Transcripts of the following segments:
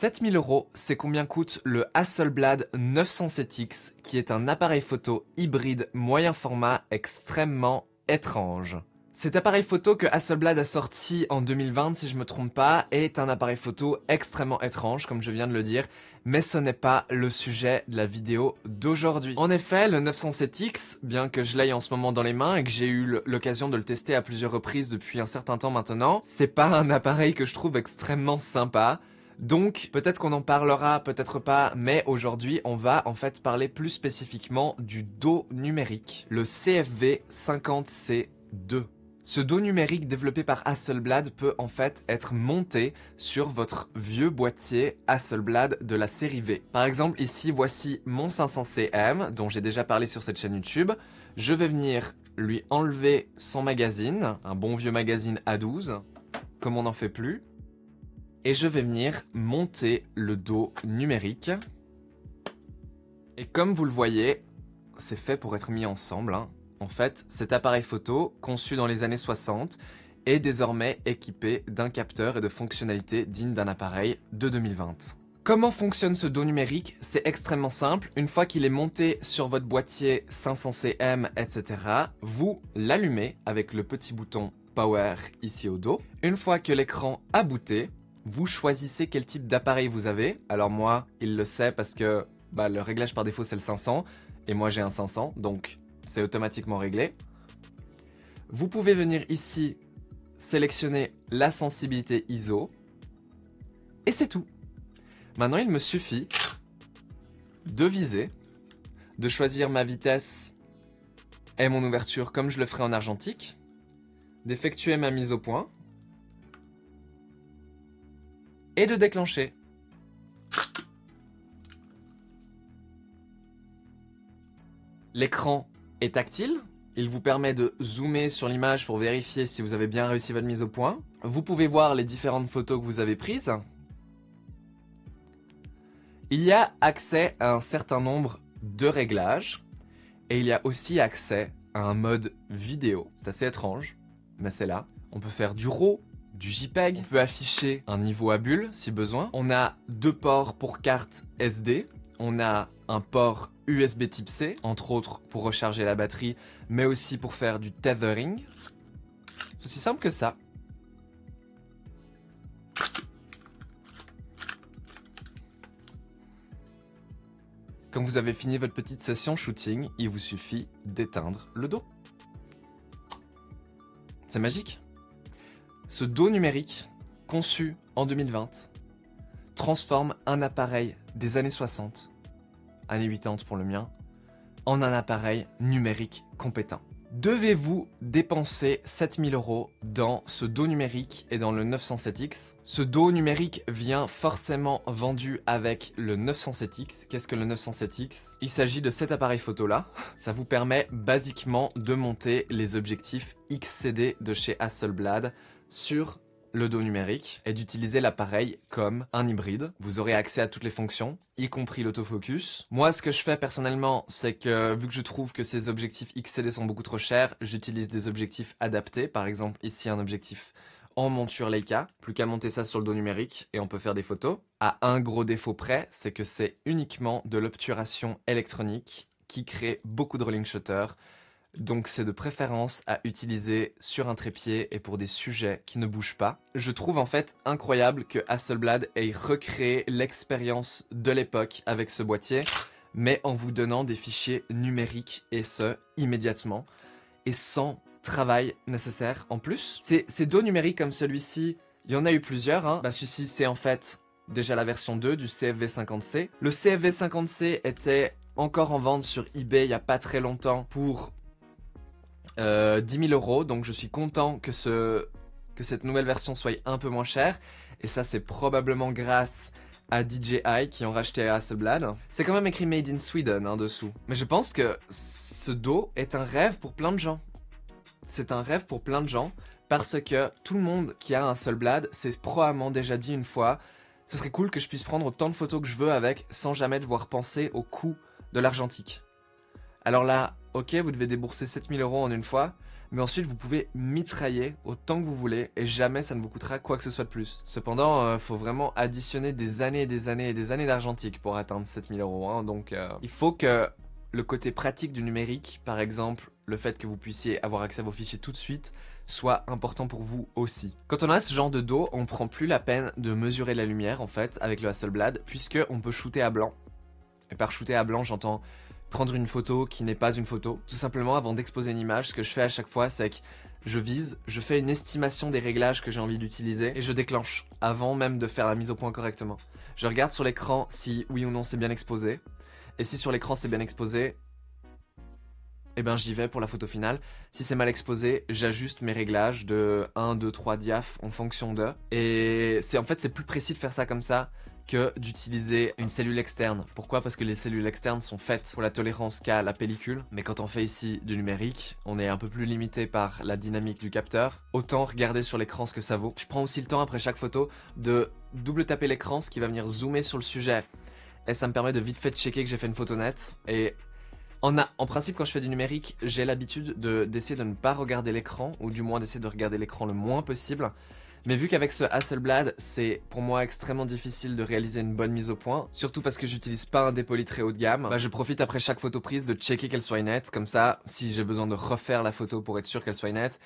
7000 €, c'est combien coûte le Hasselblad 907X, qui est un appareil photo hybride moyen format extrêmement étrange. Cet appareil photo que Hasselblad a sorti en 2020, si je me trompe pas, est un appareil photo extrêmement étrange, comme je viens de le dire, mais ce n'est pas le sujet de la vidéo d'aujourd'hui. En effet, le 907X, bien que je l'aie en ce moment dans les mains et que j'ai eu l'occasion de le tester à plusieurs reprises depuis un certain temps maintenant, c'est pas un appareil que je trouve extrêmement sympa. Donc, peut-être qu'on en parlera, peut-être pas, mais aujourd'hui, on va en fait parler plus spécifiquement du dos numérique, le CFV50C2. Ce dos numérique développé par Hasselblad peut en fait être monté sur votre vieux boîtier Hasselblad de la série V. Par exemple, ici, voici mon 500CM, dont j'ai déjà parlé sur cette chaîne YouTube. Je vais venir lui enlever son magazine, un bon vieux magazine A12, comme on n'en fait plus. Et je vais venir monter le dos numérique. Et comme vous le voyez, c'est fait pour être mis ensemble, hein. En fait, cet appareil photo, conçu dans les années 60, est désormais équipé d'un capteur et de fonctionnalités dignes d'un appareil de 2020. Comment fonctionne ce dos numérique? C'est extrêmement simple. Une fois qu'il est monté sur votre boîtier 500CM, etc., vous l'allumez avec le petit bouton Power ici au dos. Une fois que l'écran a booté, vous choisissez quel type d'appareil vous avez. Alors moi, il le sait parce que le réglage par défaut c'est le 500 et moi j'ai un 500, donc c'est automatiquement réglé. Vous pouvez venir ici sélectionner la sensibilité ISO et c'est tout. Maintenant, il me suffit de viser, de choisir ma vitesse et mon ouverture comme je le ferai en argentique, d'effectuer ma mise au point et de déclencher. L'écran est tactile, il vous permet de zoomer sur l'image pour vérifier si vous avez bien réussi votre mise au point. Vous pouvez voir les différentes photos que vous avez prises. Il y a accès à un certain nombre de réglages et il y a aussi accès à un mode vidéo. C'est assez étrange, mais c'est là. On peut faire du RAW, du JPEG, on peut afficher un niveau à bulle si besoin. On a 2 ports pour carte SD, on a un port USB type C, entre autres pour recharger la batterie, mais aussi pour faire du tethering. C'est aussi simple que ça. Quand vous avez fini votre petite session shooting, il vous suffit d'éteindre le dos. C'est magique. Ce dos numérique, conçu en 2020, transforme un appareil des années 60, années 80 pour le mien, en un appareil numérique compétent. Devez-vous dépenser 7000 € dans ce dos numérique et dans le 907X? Ce dos numérique vient forcément vendu avec le 907X. Qu'est-ce que le 907X? Il s'agit de cet appareil photo là. Ça vous permet basiquement de monter les objectifs XCD de chez Hasselblad sur le dos numérique et d'utiliser l'appareil comme un hybride. Vous aurez accès à toutes les fonctions, y compris l'autofocus. Moi, ce que je fais personnellement, c'est que vu que je trouve que ces objectifs XCD sont beaucoup trop chers, j'utilise des objectifs adaptés. Par exemple, ici, un objectif en monture Leica. Plus qu'à monter ça sur le dos numérique et on peut faire des photos. À un gros défaut près, c'est que c'est uniquement de l'obturation électronique qui crée beaucoup de rolling shutter. Donc c'est de préférence à utiliser sur un trépied et pour des sujets qui ne bougent pas. Je trouve en fait incroyable que Hasselblad ait recréé l'expérience de l'époque avec ce boîtier, mais en vous donnant des fichiers numériques et ce, immédiatement, et sans travail nécessaire en plus. Ces dos numériques comme celui-ci, il y en a eu plusieurs, hein. Celui-ci c'est en fait déjà la version 2 du CFV50C. Le CFV50C était encore en vente sur eBay il n'y a pas très longtemps pour 10 000 €, donc je suis content que cette nouvelle version soit un peu moins chère, et ça c'est probablement grâce à DJI qui ont racheté Hasselblad. C'est quand même écrit Made in Sweden hein, dessous. Mais je pense que ce dos est un rêve pour plein de gens. C'est un rêve pour plein de gens, parce que tout le monde qui a un Hasselblad s'est probablement déjà dit une fois, ce serait cool que je puisse prendre autant de photos que je veux avec, sans jamais devoir penser au coût de l'argentique. Alors là, ok, vous devez débourser 7000 € en une fois, Mais ensuite, vous pouvez mitrailler autant que vous voulez et jamais ça ne vous coûtera quoi que ce soit de plus. Cependant, faut vraiment additionner des années et des années et des années d'argentique pour atteindre 7000 €. Hein. Donc, il faut que le côté pratique du numérique, par exemple, le fait que vous puissiez avoir accès à vos fichiers tout de suite, soit important pour vous aussi. Quand on a ce genre de dos, on prend plus la peine de mesurer la lumière en fait avec le Hasselblad, puisque on peut shooter à blanc. Et par shooter à blanc, j'entends prendre une photo qui n'est pas une photo. Tout simplement, avant d'exposer une image, ce que je fais à chaque fois, c'est que je vise, je fais une estimation des réglages que j'ai envie d'utiliser et je déclenche avant même de faire la mise au point correctement. Je regarde sur l'écran si oui ou non c'est bien exposé. Et si sur l'écran c'est bien exposé, eh ben j'y vais pour la photo finale. Si c'est mal exposé, j'ajuste mes réglages de 1, 2, 3 diaph en fonction de. Et en fait c'est plus précis de faire ça comme ça que d'utiliser une cellule externe. Pourquoi? Parce que les cellules externes sont faites pour la tolérance qu'a la pellicule. Mais quand on fait ici du numérique, on est un peu plus limité par la dynamique du capteur. Autant regarder sur l'écran ce que ça vaut. Je prends aussi le temps après chaque photo de double taper l'écran, ce qui va venir zoomer sur le sujet. Et ça me permet de vite fait checker que j'ai fait une photo nette. Et en principe, quand je fais du numérique, j'ai l'habitude d'essayer de ne pas regarder l'écran, ou du moins d'essayer de regarder l'écran le moins possible. Mais vu qu'avec ce Hasselblad, c'est pour moi extrêmement difficile de réaliser une bonne mise au point, surtout parce que j'utilise pas un dépoli très haut de gamme, bah je profite après chaque photo prise de checker qu'elle soit nette, comme ça, si j'ai besoin de refaire la photo pour être sûr qu'elle soit nette,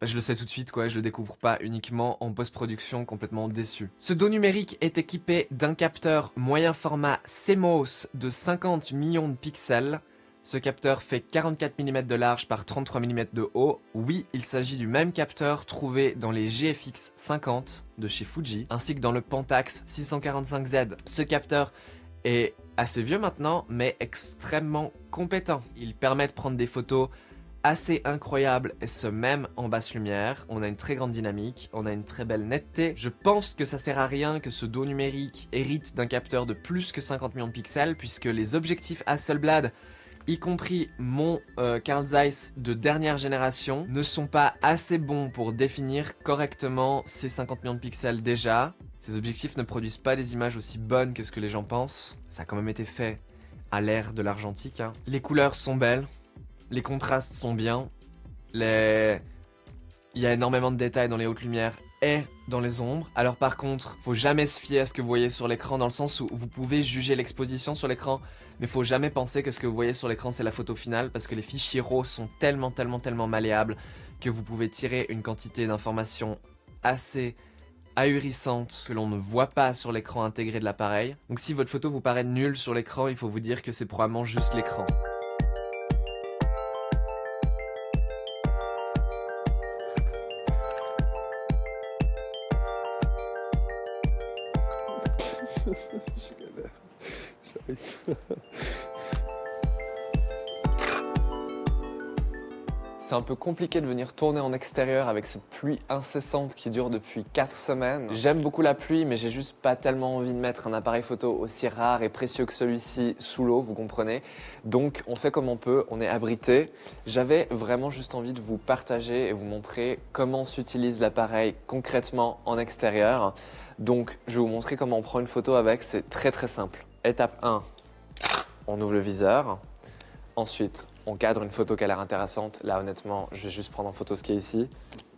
bah je le sais tout de suite quoi, je le découvre pas uniquement en post-production complètement déçu. Ce dos numérique est équipé d'un capteur moyen format CMOS de 50 millions de pixels. Ce capteur fait 44 mm de large par 33 mm de haut. Oui, il s'agit du même capteur trouvé dans les GFX 50 de chez Fuji, ainsi que dans le Pentax 645Z. Ce capteur est assez vieux maintenant, mais extrêmement compétent. Il permet de prendre des photos assez incroyables, et ce même en basse lumière. On a une très grande dynamique, on a une très belle netteté. Je pense que ça sert à rien que ce dos numérique hérite d'un capteur de plus que 50 millions de pixels, puisque les objectifs Hasselblad, y compris mon Carl Zeiss de dernière génération, ne sont pas assez bons pour définir correctement ces 50 millions de pixels déjà. Ces objectifs ne produisent pas des images aussi bonnes que ce que les gens pensent. Ça a quand même été fait à l'ère de l'argentique. Hein. Les couleurs sont belles, les contrastes sont bien, il y a énormément de détails dans les hautes lumières et dans les ombres. Alors par contre, faut jamais se fier à ce que vous voyez sur l'écran, dans le sens où vous pouvez juger l'exposition sur l'écran, mais faut jamais penser que ce que vous voyez sur l'écran c'est la photo finale, parce que les fichiers RAW sont tellement malléables que vous pouvez tirer une quantité d'informations assez ahurissante que l'on ne voit pas sur l'écran intégré de l'appareil. Donc si votre photo vous paraît nulle sur l'écran, il faut vous dire que c'est probablement juste l'écran. C'est un peu compliqué de venir tourner en extérieur avec cette pluie incessante qui dure depuis 4 semaines. J'aime beaucoup la pluie, mais j'ai juste pas tellement envie de mettre un appareil photo aussi rare et précieux que celui-ci sous l'eau, vous comprenez. Donc on fait comme on peut, on est abrité. J'avais vraiment juste envie de vous partager et vous montrer comment s'utilise l'appareil concrètement en extérieur. Donc je vais vous montrer comment on prend une photo avec, c'est très simple. Étape 1, on ouvre le viseur. Ensuite, on cadre une photo qui a l'air intéressante. Là, honnêtement, je vais juste prendre en photo ce qui est ici.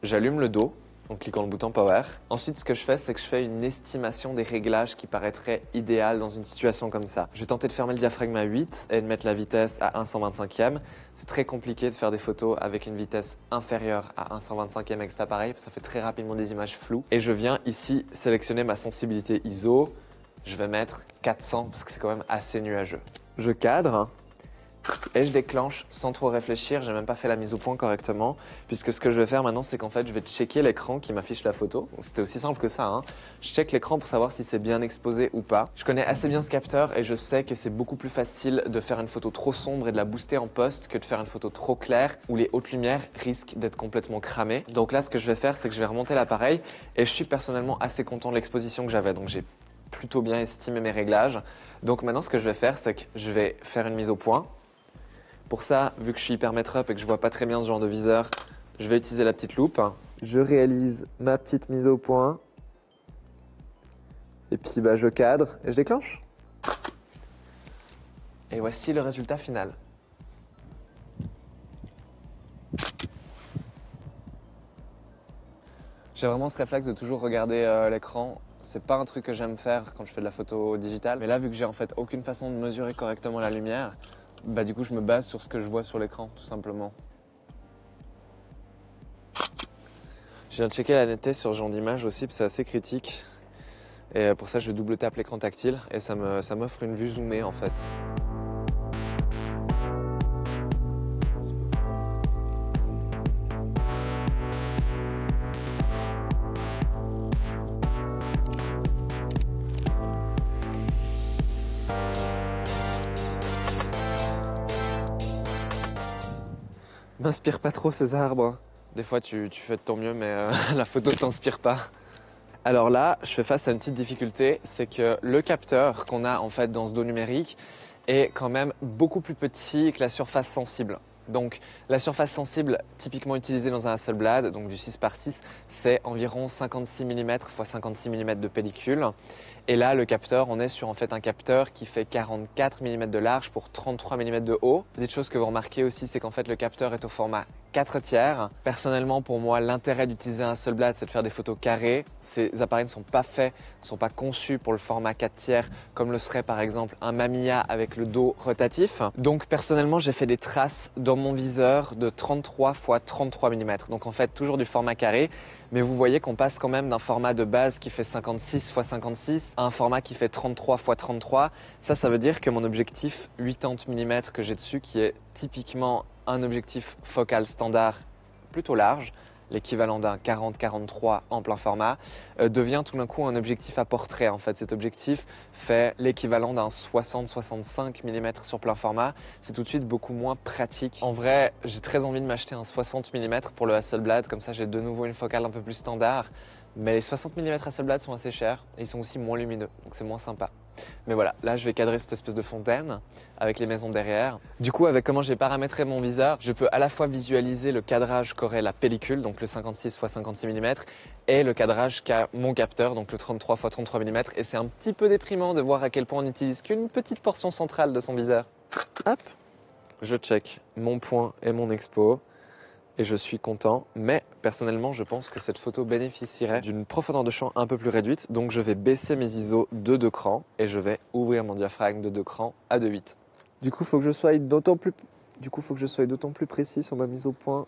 J'allume le dos en cliquant le bouton Power. Ensuite, ce que je fais, c'est que je fais une estimation des réglages qui paraîtraient idéal dans une situation comme ça. Je vais tenter de fermer le diaphragme à 8 et de mettre la vitesse à 1/125e. C'est très compliqué de faire des photos avec une vitesse inférieure à 1/125e avec cet appareil. Ça fait très rapidement des images floues. Et je viens ici sélectionner ma sensibilité ISO. Je vais mettre 400 parce que c'est quand même assez nuageux. Je cadre. Et je déclenche sans trop réfléchir, j'ai même pas fait la mise au point correctement, puisque ce que je vais faire maintenant, c'est qu'en fait, je vais checker l'écran qui m'affiche la photo. C'était aussi simple que ça, hein. Je check l'écran pour savoir si c'est bien exposé ou pas. Je connais assez bien ce capteur et je sais que c'est beaucoup plus facile de faire une photo trop sombre et de la booster en post que de faire une photo trop claire où les hautes lumières risquent d'être complètement cramées. Donc là, ce que je vais faire, c'est que je vais remonter l'appareil et je suis personnellement assez content de l'exposition que j'avais. Donc j'ai plutôt bien estimé mes réglages. Donc maintenant, ce que je vais faire, c'est que je vais faire une mise au point. Pour ça, vu que je suis hyper up et que je vois pas très bien ce genre de viseur, je vais utiliser la petite loupe. Je réalise ma petite mise au point. Et puis je cadre et je déclenche. Et voici le résultat final. J'ai vraiment ce réflexe de toujours regarder l'écran. C'est pas un truc que j'aime faire quand je fais de la photo digitale. Mais là, vu que j'ai en fait aucune façon de mesurer correctement la lumière, bah du coup, je me base sur ce que je vois sur l'écran, tout simplement. Je viens de checker la netteté sur ce genre d'image aussi, c'est assez critique. Et pour ça, je double tape l'écran tactile et ça m'offre une vue zoomée en fait. M'inspire pas trop ces arbres. Des fois, tu fais de ton mieux, mais la photo t'inspire pas. Alors là, je fais face à une petite difficulté, c'est que le capteur qu'on a en fait dans ce dos numérique est quand même beaucoup plus petit que la surface sensible. Donc la surface sensible typiquement utilisée dans un Hasselblad, donc du 6x6, c'est environ 56 mm x 56 mm de pellicule. Et là, le capteur, on est sur en fait un capteur qui fait 44 mm de large pour 33 mm de haut. Petite chose que vous remarquez aussi, c'est qu'en fait le capteur est au format 4/3. Personnellement, pour moi, l'intérêt d'utiliser un Hasselblad, c'est de faire des photos carrées. Ces appareils ne sont pas faits, ne sont pas conçus pour le format 4/3, comme le serait par exemple un Mamiya avec le dos rotatif. Donc personnellement, j'ai fait des traces dans mon viseur de 33 x 33 mm. Donc en fait, toujours du format carré. Mais vous voyez qu'on passe quand même d'un format de base qui fait 56 x 56 à un format qui fait 33 x 33. Ça veut dire que mon objectif 80 mm que j'ai dessus, qui est typiquement un objectif focal standard plutôt large, l'équivalent d'un 40-43 en plein format, devient tout d'un coup un objectif à portrait. En fait, cet objectif fait l'équivalent d'un 60-65 mm sur plein format. C'est tout de suite beaucoup moins pratique. En vrai, j'ai très envie de m'acheter un 60 mm pour le Hasselblad, comme ça j'ai de nouveau une focale un peu plus standard. Mais les 60 mm Hasselblad sont assez chers et ils sont aussi moins lumineux, donc c'est moins sympa. Mais voilà, là je vais cadrer cette espèce de fontaine avec les maisons derrière. Du coup, avec comment j'ai paramétré mon viseur, je peux à la fois visualiser le cadrage qu'aurait la pellicule, donc le 56 x 56 mm, et le cadrage qu'a mon capteur, donc le 33 x 33 mm. Et c'est un petit peu déprimant de voir à quel point on n'utilise qu'une petite portion centrale de son viseur. Hop, je check mon point et mon expo. Et je suis content, mais personnellement je pense que cette photo bénéficierait d'une profondeur de champ un peu plus réduite, donc je vais baisser mes ISO de 2 crans et je vais ouvrir mon diaphragme de 2 crans à 2.8. Du coup, il faut que je sois d'autant plus précis sur ma mise au point.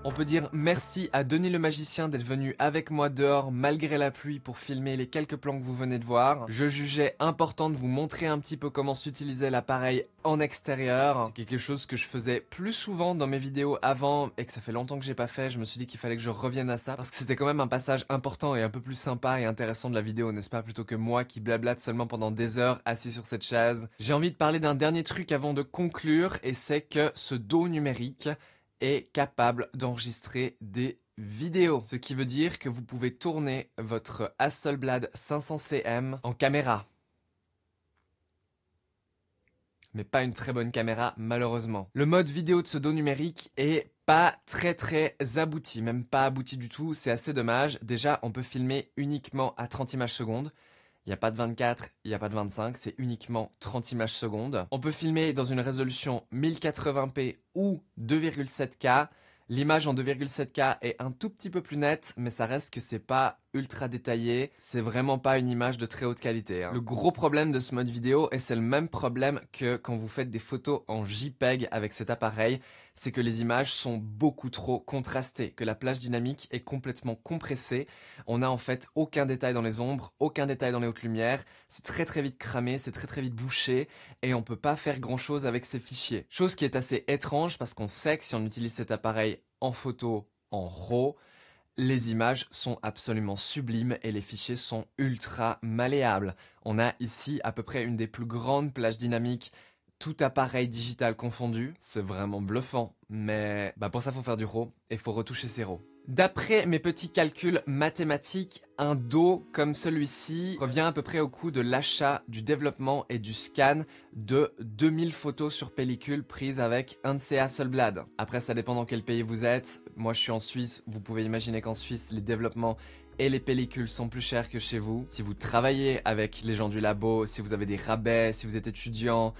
On peut dire merci à Denis le magicien d'être venu avec moi dehors malgré la pluie pour filmer les quelques plans que vous venez de voir. Je jugeais important de vous montrer un petit peu comment s'utilisait l'appareil en extérieur. C'est quelque chose que je faisais plus souvent dans mes vidéos avant et que ça fait longtemps que j'ai pas fait. Je me suis dit qu'il fallait que je revienne à ça parce que c'était quand même un passage important et un peu plus sympa et intéressant de la vidéo, n'est-ce pas, plutôt que moi qui blablate seulement pendant des heures assis sur cette chaise. J'ai envie de parler d'un dernier truc avant de conclure et c'est que ce dos numérique est capable d'enregistrer des vidéos. Ce qui veut dire que vous pouvez tourner votre Hasselblad 500cm en caméra. Mais pas une très bonne caméra, malheureusement. Le mode vidéo de ce dos numérique est pas très abouti, même pas abouti du tout, c'est assez dommage. Déjà, on peut filmer uniquement à 30 images secondes. Il n'y a pas de 24, il n'y a pas de 25, c'est uniquement 30 images secondes. On peut filmer dans une résolution 1080p ou 2,7K. L'image en 2,7K est un tout petit peu plus nette, mais ça reste que c'est pas ultra détaillées. C'est vraiment pas une image de très haute qualité, hein. Le gros problème de ce mode vidéo, et c'est le même problème que quand vous faites des photos en JPEG avec cet appareil, c'est que les images sont beaucoup trop contrastées, que la plage dynamique est complètement compressée. On n'a en fait aucun détail dans les ombres, aucun détail dans les hautes lumières. C'est très vite cramé, c'est très vite bouché, et on peut pas faire grand chose avec ces fichiers. Chose qui est assez étrange parce qu'on sait que si on utilise cet appareil en photo en RAW, les images sont absolument sublimes et les fichiers sont ultra malléables. On a ici à peu près une des plus grandes plages dynamiques, tout appareil digital confondu. C'est vraiment bluffant, mais pour ça faut faire du RAW et faut retoucher ses RAW. D'après mes petits calculs mathématiques, un dos comme celui-ci revient à peu près au coût de l'achat, du développement et du scan de 2000 photos sur pellicule prises avec un de ces Hasselblad. Après, ça dépend dans quel pays vous êtes. Moi, je suis en Suisse. Vous pouvez imaginer qu'en Suisse, les développements et les pellicules sont plus chers que chez vous. Si vous travaillez avec les gens du labo, si vous avez des rabais, si vous êtes étudiant,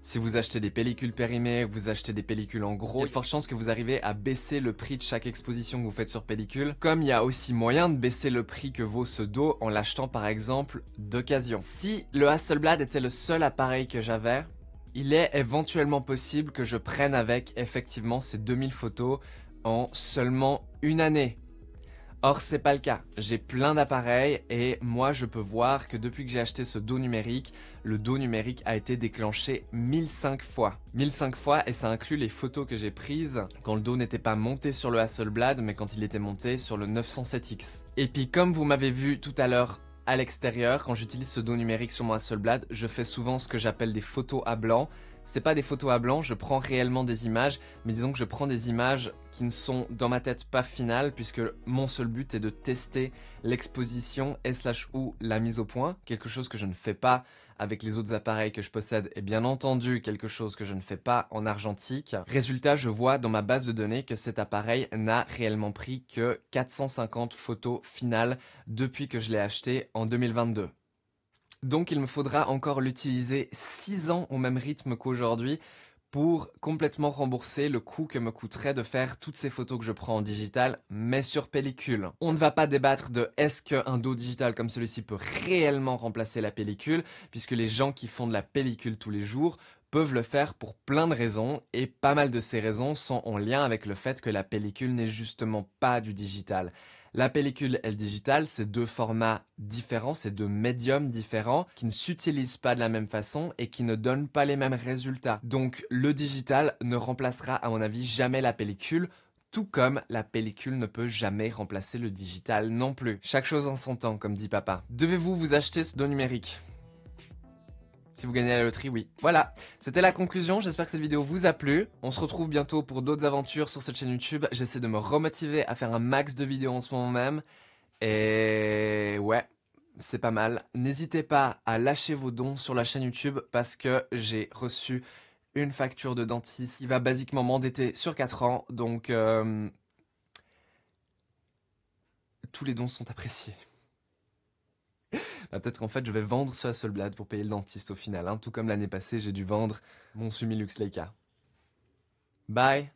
si vous achetez des pellicules périmées, vous achetez des pellicules en gros, il y a de fortes chances que vous arrivez à baisser le prix de chaque exposition que vous faites sur pellicule. Comme il y a aussi moyen de baisser le prix que vaut ce dos en l'achetant par exemple d'occasion. Si le Hasselblad était le seul appareil que j'avais, il est éventuellement possible que je prenne avec effectivement ces 2000 photos en seulement une année. Or, c'est pas le cas. J'ai plein d'appareils et moi, je peux voir que depuis que j'ai acheté ce dos numérique, le dos numérique a été déclenché 1005 fois. 1005 fois et ça inclut les photos que j'ai prises quand le dos n'était pas monté sur le Hasselblad, mais quand il était monté sur le 907X. Et puis, comme vous m'avez vu tout à l'heure à l'extérieur, quand j'utilise ce dos numérique sur mon Hasselblad, je fais souvent ce que j'appelle des photos à blanc. C'est pas des photos à blanc, je prends réellement des images, mais disons que je prends des images qui ne sont dans ma tête pas finales, puisque mon seul but est de tester l'exposition et/ou la mise au point, quelque chose que je ne fais pas avec les autres appareils que je possède, et bien entendu quelque chose que je ne fais pas en argentique. Résultat, je vois dans ma base de données que cet appareil n'a réellement pris que 450 photos finales depuis que je l'ai acheté en 2022. Donc il me faudra encore l'utiliser 6 ans au même rythme qu'aujourd'hui pour complètement rembourser le coût que me coûterait de faire toutes ces photos que je prends en digital, mais sur pellicule. On ne va pas débattre de est-ce qu'un dos digital comme celui-ci peut réellement remplacer la pellicule, puisque les gens qui font de la pellicule tous les jours peuvent le faire pour plein de raisons, et pas mal de ces raisons sont en lien avec le fait que la pellicule n'est justement pas du digital. La pellicule et le digital, c'est deux formats différents, c'est deux médiums différents qui ne s'utilisent pas de la même façon et qui ne donnent pas les mêmes résultats. Donc le digital ne remplacera à mon avis jamais la pellicule, tout comme la pellicule ne peut jamais remplacer le digital non plus. Chaque chose en son temps, comme dit papa. Devez-vous vous acheter ce dos numérique ? Si vous gagnez la loterie, oui. Voilà, c'était la conclusion, j'espère que cette vidéo vous a plu. On se retrouve bientôt pour d'autres aventures sur cette chaîne YouTube. J'essaie de me remotiver à faire un max de vidéos en ce moment même. Et ouais, c'est pas mal. N'hésitez pas à lâcher vos dons sur la chaîne YouTube parce que j'ai reçu une facture de dentiste qui va basiquement m'endetter sur 4 ans. Donc, tous les dons sont appréciés. Peut-être qu'en fait je vais vendre ce Hasselblad pour payer le dentiste au final, hein. Tout comme l'année passée j'ai dû vendre mon Sumilux Leica. Bye.